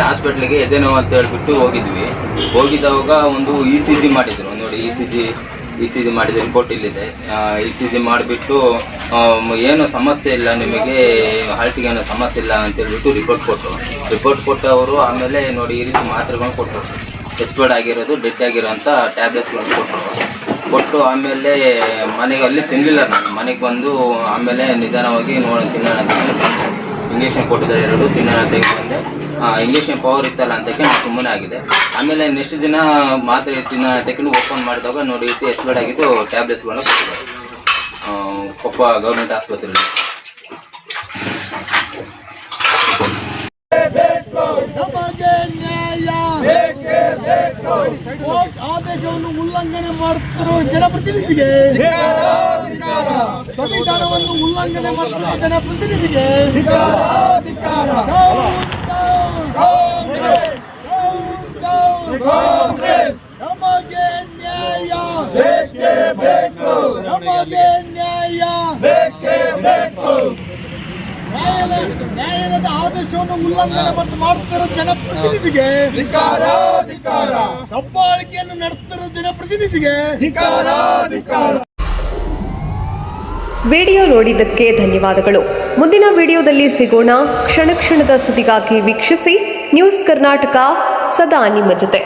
Government ಹಾಸ್ಪಿಟ್ಲಿಗೆ ಎದೆ ನೋವು ಅಂತ ಹೇಳ್ಬಿಟ್ಟು ಹೋಗಿದ್ದವಾಗ ಒಂದು ECG ಮಾಡಿದ್ರು ನೋಡಿ. ECG ಮಾಡಿದ ರಿಪೋರ್ಟ್ ಇಲ್ಲಿದೆ. ECG ಮಾಡಿಬಿಟ್ಟು ಏನು ಸಮಸ್ಯೆ ಇಲ್ಲ ನಿಮಗೆ, ಹಾರ್ಟಿಗೆ ಏನೋ ಸಮಸ್ಯೆ ಇಲ್ಲ ಅಂತ ಹೇಳ್ಬಿಟ್ಟು ರಿಪೋರ್ಟ್ ಕೊಟ್ಟವರು ಆಮೇಲೆ ನೋಡಿ ಈ ರೀತಿ ಮಾತ್ರೆಗಳನ್ನು ಕೊಟ್ಟರು. ಎಕ್ಸ್ಪೈರ್ಡ್ ಆಗಿರೋದು, ಡೆಡ್ ಆಗಿರೋಂಥ ಟ್ಯಾಬ್ಲೆಟ್ಸ್ಗಳನ್ನು ಕೊಟ್ಟು ಆಮೇಲೆ ಮನೆಗೆ ಅಲ್ಲಿ ತಿನ್ನಲಿಲ್ಲ. ನಾನು ಮನೆಗೆ ಬಂದು ಆಮೇಲೆ ನಿಧಾನವಾಗಿ ತಿನ್ನೋಣ ಇಂಜೆಕ್ಷನ್ ಕೊಟ್ಟಿದ್ದಾರೆ 2 ತಿನ್ನೋಣ ತೆಗೆದುಕೊಂಡೆ. ಇಂಜೆಕ್ಷನ್ ಪವರ್ ಇತ್ತಲ್ಲ ಅಂತಕ್ಕೆ ನಾನು ಸುಮ್ಮನೆ ಆಗಿದೆ. ಆಮೇಲೆ ನೆಕ್ಸ್ಟ್ ದಿನ ಮಾತ್ರೆ ತಿನ್ನೋಣ ತೆಗೆದು ಓಪನ್ ಮಾಡಿದಾಗ ನೋಡಿ ಎಕ್ಸ್ಪೈರ್ಡ್ ಆಗಿದ್ದು ಟ್ಯಾಬ್ಲೆಟ್ಸ್ಗಳನ್ನ ಕೊಟ್ಟಿದ್ದಾರೆ ಕೊಪ್ಪ ಗೌರ್ಮೆಂಟ್ ಆಸ್ಪತ್ರೆಯಲ್ಲಿ. ಆದೇಶವನ್ನು ಉಲ್ಲಂಘನೆ ಮಾಡುತ್ತಿರುವ ಜನಪ್ರತಿನಿಧಿಗೆ, ಸಂವಿಧಾನವನ್ನು ಉಲ್ಲಂಘನೆ ಮಾಡುತ್ತಿರುವ ಜನಪ್ರತಿನಿಧಿಗೆ ನಮಗೆ ನ್ಯಾಯ, ನಮಗೆ ನ್ಯಾಯ. ನ್ಯಾಯಾಲಯದ ಆದೇಶವನ್ನು ಉಲ್ಲಂಘನೆ ಮಾಡುತ್ತಿರುವ ಜನಪ್ರತಿನಿಧಿಗೆ, ದಬ್ಬಾಳಿಕೆಯನ್ನು ನಡೆಸುತ್ತಿರುವ ಜನಪ್ರತಿನಿಧಿಗೆ. ವಿಡಿಯೋ ನೋಡಿದ್ದಕ್ಕೆ ಧನ್ಯವಾದಗಳು. ಮುಂದಿನ ವಿಡಿಯೋದಲ್ಲಿ ಸಿಗೋಣ. ಕ್ಷಣ ಕ್ಷಣದ ಸುದ್ದಿಗಾಗಿ ವೀಕ್ಷಿಸಿ ನ್ಯೂಸ್ ಕರ್ನಾಟಕ, ಸದಾ ನಿಮ್ಮ ಜೊತೆ.